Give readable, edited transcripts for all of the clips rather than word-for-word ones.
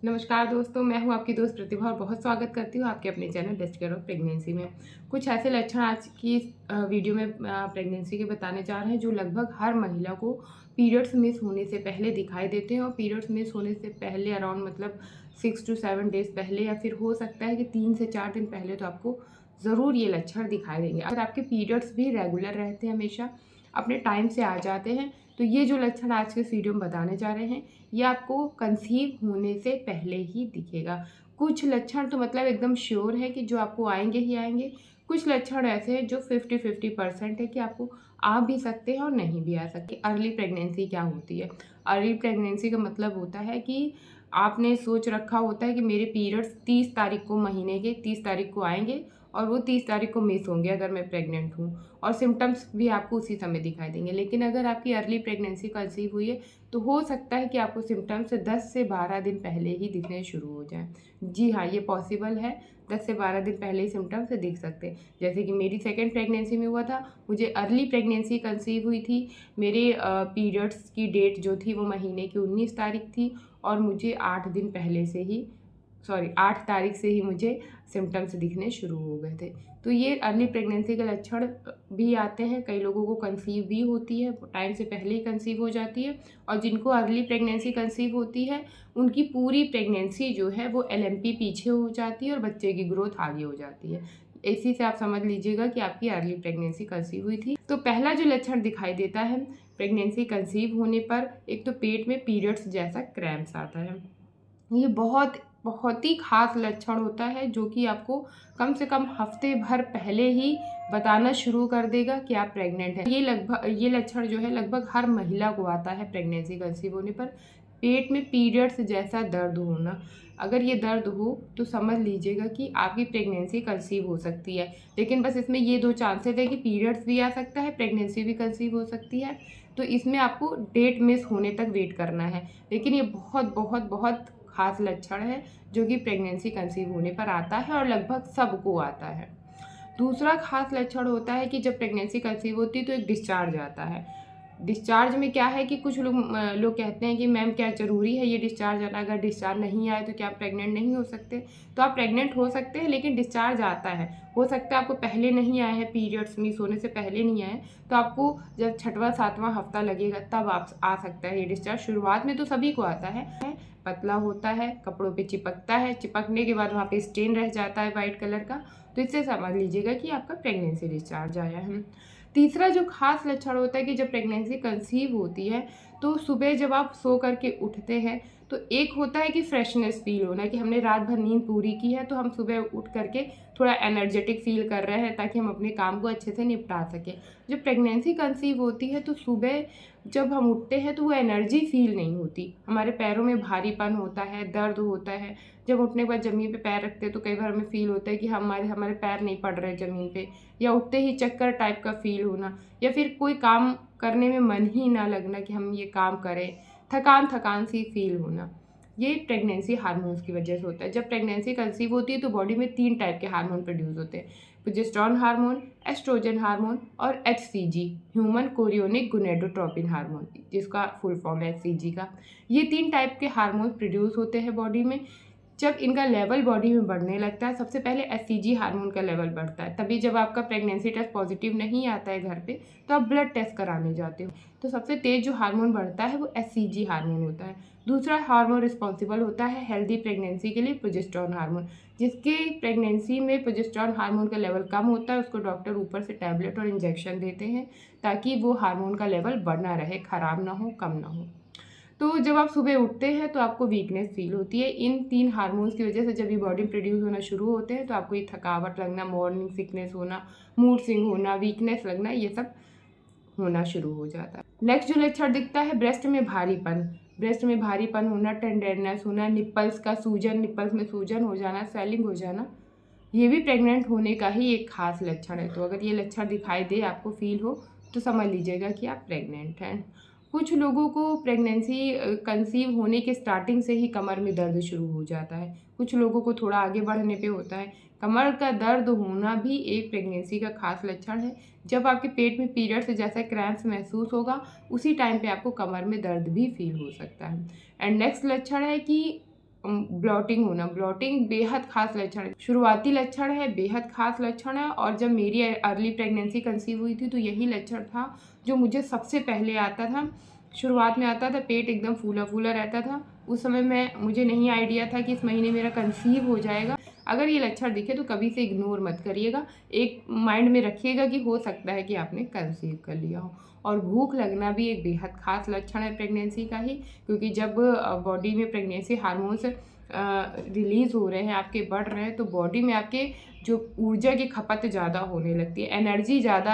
नमस्कार दोस्तों, मैं हूं आपकी दोस्त प्रतिभा और बहुत स्वागत करती हूं आपके अपने channel best care of pregnancy में। कुछ ऐसे लक्षण आज की इस वीडियो में प्रेगनेंसी के बताने जा रहे हैं जो लगभग हर महिला को पीरियड्स मिस होने से पहले दिखाई देते हैं। और पीरियड्स मिस होने से पहले अराउंड मतलब 6 to 7 डेज़ पहले या फिर हो सकता है कि 3 से 4 दिन पहले तो आपको ज़रूर ये लक्षण दिखाई देंगे। अगर आपके पीरियड्स भी रेगुलर रहते हैं, हमेशा अपने टाइम से आ जाते हैं, तो ये जो लक्षण आज के इस वीडियो में बताने जा रहे हैं ये आपको कंसीव होने से पहले ही दिखेगा। कुछ लक्षण तो मतलब एकदम श्योर है कि जो आपको आएंगे ही आएंगे। कुछ लक्षण ऐसे हैं जो 50-50% है कि आपको आ भी सकते हैं और नहीं भी आ सकते। अर्ली प्रेगनेंसी क्या होती है? अर्ली प्रेगनेंसी का मतलब होता है कि आपने सोच रखा होता है कि मेरे पीरियड्स 30 तारीख को, महीने के 30 तारीख को आएंगे और वो 30 तारीख को मिस होंगे अगर मैं प्रेग्नेंट हूँ, और सिम्टम्स भी आपको उसी समय दिखाई देंगे। लेकिन अगर आपकी अर्ली प्रेगनेंसी कंसीव हुई है तो हो सकता है कि आपको सिम्टम्स 10 से 12 दिन पहले ही दिखने शुरू हो जाएं। जी हाँ, ये पॉसिबल है। 10 से 12 दिन पहले ही सिम्टम्स दिख सकते हैं। जैसे कि मेरी सेकेंड प्रेगनेंसी में हुआ था। मुझे अर्ली प्रेगनेंसी कंसीव हुई थी। मेरे पीरियड्स की डेट जो थी वो महीने की 19 तारीख थी और मुझे 8 तारीख से ही मुझे सिम्टम्स दिखने शुरू हो गए थे। तो ये अर्ली प्रेगनेंसी के लक्षण भी आते हैं। कई लोगों को कंसीव भी होती है, टाइम से पहले ही कंसीव हो जाती है। और जिनको अर्ली प्रेगनेंसी कंसीव होती है उनकी पूरी प्रेगनेंसी जो है वो LMP पीछे हो जाती है और बच्चे की ग्रोथ आगे हो जाती है। इसी से आप समझ लीजिएगा कि आपकी अर्ली प्रेगनेंसी कंसीव हुई थी। तो पहला जो लक्षण दिखाई देता है प्रेगनेंसी कंसीव होने पर, एक तो पेट में पीरियड्स जैसा क्रैम्प्स आता है। ये बहुत बहुत ही ख़ास लक्षण होता है जो कि आपको कम से कम हफ्ते भर पहले ही बताना शुरू कर देगा कि आप प्रेग्नेंट हैं। ये लक्षण जो है लगभग हर महिला को आता है प्रेगनेंसी कंसीव होने पर। पेट में पीरियड्स जैसा दर्द होना, अगर ये दर्द हो तो समझ लीजिएगा कि आपकी प्रेगनेंसी कंसीव हो सकती है। लेकिन बस इसमें ये 2 चांसेस है कि पीरियड्स भी आ सकता है, प्रेगनेंसी भी कंसीव हो सकती है। तो इसमें आपको डेट मिस होने तक वेट करना है। लेकिन ये बहुत बहुत बहुत खास लक्षण है जो कि प्रेगनेंसी कंसीव होने पर आता है और लगभग सबको आता है। दूसरा खास लक्षण होता है कि जब प्रेगनेंसी कंसीव होती है तो एक डिस्चार्ज आता है। डिस्चार्ज में क्या है कि कुछ लोग कहते हैं कि मैम क्या ज़रूरी है ये डिस्चार्ज आना? अगर डिस्चार्ज नहीं आए तो क्या आप प्रेग्नेंट नहीं हो सकते? तो आप प्रेग्नेंट हो सकते हैं लेकिन डिस्चार्ज आता है। हो सकता है आपको पहले नहीं आए हैं, पीरियड्स मिस होने से पहले नहीं आए, तो आपको जब 6वां 7वां हफ्ता लगेगा तब आप आ सकता है ये डिस्चार्ज। शुरुआत में तो सभी को आता है, पतला होता है, कपड़ों पे चिपकता है, चिपकने के बाद वहाँ पे स्टेन रह जाता है वाइट कलर का। तो इससे समझ लीजिएगा कि आपका प्रेगनेंसी डिस्चार्ज आया है। तीसरा जो खास लक्षण होता है कि जब प्रेगनेंसी कंसीव होती है तो सुबह जब आप सो करके उठते हैं तो एक होता है कि फ्रेशनेस फील होना, कि हमने रात भर नींद पूरी की है तो हम सुबह उठ करके थोड़ा एनर्जेटिक फील कर रहे हैं ताकि हम अपने काम को अच्छे से निपटा सकें। जब प्रेगनेंसी कंसीव होती है तो सुबह जब हम उठते हैं तो वो एनर्जी फील नहीं होती, हमारे पैरों में भारीपन होता है, दर्द होता है। जब उठने के बाद ज़मीन पे पैर रखते हैं तो कई बार हमें फील होता है कि हमारे हमारे पैर नहीं पड़ रहे ज़मीन पे, या उठते ही चक्कर टाइप का फील होना, या फिर कोई काम करने में मन ही ना लगना कि हम ये काम करें, थकान थकान सी फील होना। ये प्रेगनेंसी हार्मोन्स की वजह से होता है। जब प्रेगनेंसी कंसीव होती है तो बॉडी में 3 टाइप के हार्मोन प्रोड्यूस होते हैं, प्रोजेस्टेरोन हार्मोन, एस्ट्रोजन हार्मोन और HCG, human chorionic gonadotropin hormone, जिसका फुल फॉर्म है HCG का। ये 3 टाइप के हार्मोन प्रोड्यूस होते हैं बॉडी में। जब इनका लेवल बॉडी में बढ़ने लगता है, सबसे पहले HCG हार्मोन का लेवल बढ़ता है। तभी जब आपका प्रेगनेंसी टेस्ट पॉजिटिव नहीं आता है घर पे तो आप ब्लड टेस्ट कराने जाते हो, तो सबसे तेज़ जो हार्मोन बढ़ता है वो HCG हार्मोन होता है। दूसरा हार्मोन रिस्पॉन्सिबल होता है हेल्दी प्रेगनेंसी के लिए, प्रोजेस्टेरोन हार्मोन। जिसके प्रेगनेंसी में प्रोजेस्टेरोन हार्मोन का लेवल कम होता है उसको डॉक्टर ऊपर से टैबलेट और इंजेक्शन देते हैं ताकि वो हार्मोन का लेवल बढ़ना रहे, ख़राब ना हो, कम ना हो। तो जब आप सुबह उठते हैं तो आपको वीकनेस फील होती है। इन 3 हार्मोन्स की वजह से जब ये बॉडी में प्रोड्यूस होना शुरू होते हैं तो आपको ये थकावट लगना, मॉर्निंग सिकनेस होना, मूड स्विंग होना, वीकनेस लगना, ये सब होना शुरू हो जाता है। नेक्स्ट जो लक्षण दिखता है ब्रेस्ट में भारीपन। ब्रेस्ट में भारीपन होना, टेंडरनेस होना, निप्पल्स का सूजन, निप्पल्स में सूजन हो जाना, स्वेलिंग हो जाना, ये भी प्रेग्नेंट होने का ही एक खास लक्षण है। तो अगर ये लक्षण दिखाई दे, आपको फील हो, तो समझ लीजिएगा कि आप प्रेग्नेंट हैं। कुछ लोगों को प्रेगनेंसी कंसीव होने के स्टार्टिंग से ही कमर में दर्द शुरू हो जाता है, कुछ लोगों को थोड़ा आगे बढ़ने पे होता है। कमर का दर्द होना भी एक प्रेगनेंसी का खास लक्षण है। जब आपके पेट में पीरियड्स जैसा क्रैम्प्स महसूस होगा उसी टाइम पे आपको कमर में दर्द भी फील हो सकता है। एंड नेक्स्ट लक्षण है कि ब्लॉटिंग होना, ब्लॉटिंग बेहद खास लक्षण है, शुरुआती लक्षण है, बेहद खास लक्षण है। और जब मेरी अर्ली प्रेगनेंसी कंसीव हुई थी तो यही लक्षण था जो मुझे सबसे पहले आता था। शुरुआत में आता था, पेट एकदम फूला फूला रहता था। उस समय मुझे नहीं आइडिया था कि इस महीने मेरा कंसीव हो जाएगा। अगर ये लक्षण दिखे तो कभी से इग्नोर मत करिएगा, एक माइंड में रखिएगा कि हो सकता है कि आपने कंसीव कर लिया हो। और भूख लगना भी एक बेहद खास लक्षण है प्रेगनेंसी का ही, क्योंकि जब बॉडी में प्रेगनेंसी हार्मोन्स रिलीज़ हो रहे हैं, आपके बढ़ रहे हैं, तो बॉडी में आपके जो ऊर्जा की खपत ज़्यादा होने लगती है, एनर्जी ज़्यादा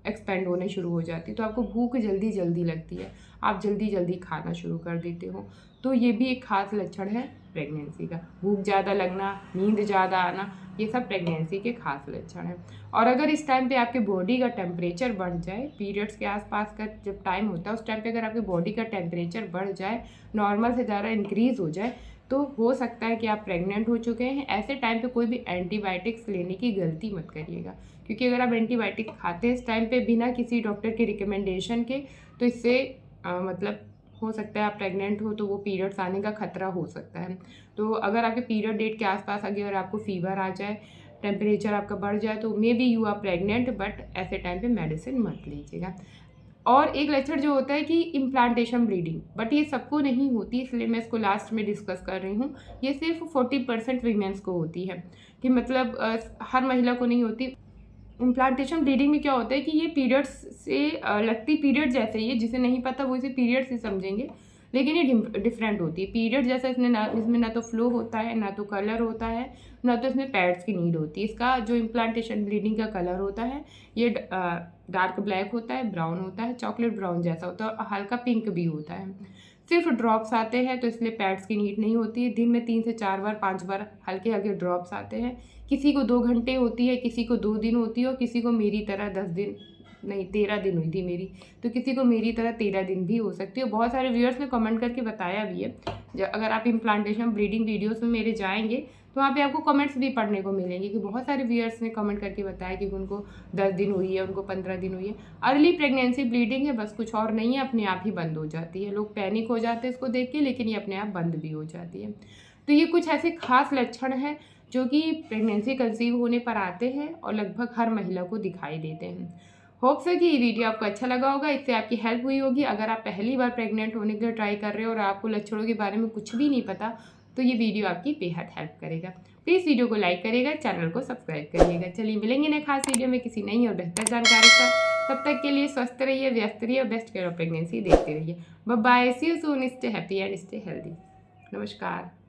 एक्सपेंड होने शुरू हो जाती है, तो आपको भूख जल्दी जल्दी लगती है, आप जल्दी जल्दी खाना शुरू कर देते हो। तो ये भी एक खास लक्षण है प्रेगनेंसी का, भूख ज़्यादा लगना, नींद ज़्यादा आना, ये सब प्रेगनेंसी के खास लक्षण हैं। और अगर इस टाइम पे आपके बॉडी का टेम्परेचर बढ़ जाए, पीरियड्स के आसपास का जब टाइम होता है उस टाइम पे अगर आपके बॉडी का टेम्परेचर बढ़ जाए, नॉर्मल से ज़्यादा इंक्रीज़ हो जाए, तो हो सकता है कि आप प्रेग्नेंट हो चुके हैं। ऐसे टाइम पे कोई भी एंटीबायोटिक्स लेने की गलती मत करिएगा, क्योंकि अगर आप एंटीबायोटिक खाते हैं इस टाइम पे बिना किसी डॉक्टर के रिकमेंडेशन के, तो इससे मतलब हो सकता है आप प्रेग्नेंट हो तो वो पीरियड्स आने का खतरा हो सकता है। तो अगर आपके पीरियड डेट के आसपास अगर आपको फीवर आ जाए, टेम्परेचर आपका बढ़ जाए, तो may be you are pregnant, but ऐसे टाइम पे मेडिसिन मत लीजिएगा। और एक लक्षण जो होता है कि इम्प्लांटेशन ब्लीडिंग, बट ये सबको नहीं होती, इसलिए मैं इसको लास्ट में डिस्कस कर रही हूँ। ये सिर्फ 40% वीमेंस को होती है, कि मतलब हर महिला को नहीं होती। इम्प्लांटेशन ब्लीडिंग में क्या होता है कि ये पीरियड्स से लगती पीरियड जैसे ही है, जिसे नहीं पता वो इसे पीरियड से समझेंगे, लेकिन ये डिफरेंट होती है। पीरियड जैसा इसमें ना तो फ्लो होता है, ना तो कलर होता है, ना तो इसमें पैड्स की नीड होती है। इसका जो इम्प्लांटेशन ब्लीडिंग का कलर होता है ये डार्क ब्लैक होता है, ब्राउन होता है, चॉकलेट ब्राउन जैसा होता है, और हल्का पिंक भी होता है। सिर्फ ड्रॉप्स आते हैं तो इसलिए पैड्स की नीड नहीं होती है। दिन में 3 से 4 बार 5 बार हल्के हल्के ड्रॉप्स आते हैं। किसी को 2 घंटे होती है, किसी को 2 दिन होती है, और किसी को मेरी तरह 10 दिन नहीं 13 दिन हुई थी मेरी, तो किसी को मेरी तरह 13 दिन भी हो सकती है। बहुत सारे व्यूअर्स ने कमेंट करके बताया भी है। अगर आप इम्प्लांटेशन ब्लीडिंग वीडियोस में मेरे जाएंगे तो वहाँ पे आपको कमेंट्स भी पढ़ने को मिलेंगे कि बहुत सारे व्यूअर्स ने कमेंट करके बताया कि उनको 10 दिन हुई है, उनको 15 दिन हुई है। अर्ली प्रेगनेंसी ब्लीडिंग है, बस कुछ और नहीं है, अपने आप ही बंद हो जाती है। लोग पैनिक हो जाते हैं इसको देख के, लेकिन ये अपने आप बंद भी हो जाती है। तो ये कुछ ऐसे खास लक्षण हैं जो कि प्रेगनेंसी कंसीव होने पर आते हैं और लगभग हर महिला को दिखाई देते हैं। होप्स है कि ये वीडियो आपको अच्छा लगा होगा, इससे आपकी हेल्प हुई होगी। अगर आप पहली बार प्रेग्नेंट होने के लिए ट्राई कर रहे हो और आपको लक्षणों के बारे में कुछ भी नहीं पता, तो ये वीडियो आपकी बेहद हेल्प करेगा। प्लीज़ वीडियो को लाइक करिएगा, चैनल को सब्सक्राइब करिएगा। चलिए मिलेंगे नए खास वीडियो में किसी नई और बेहतर जानकारी के साथ। तब तक के लिए स्वस्थ रहिए, व्यस्त रहिए और बेस्ट केयर ऑफ प्रेगनेंसी देखते रहिए। Bye bye, see you soon, stay happy and stay healthy. नमस्कार।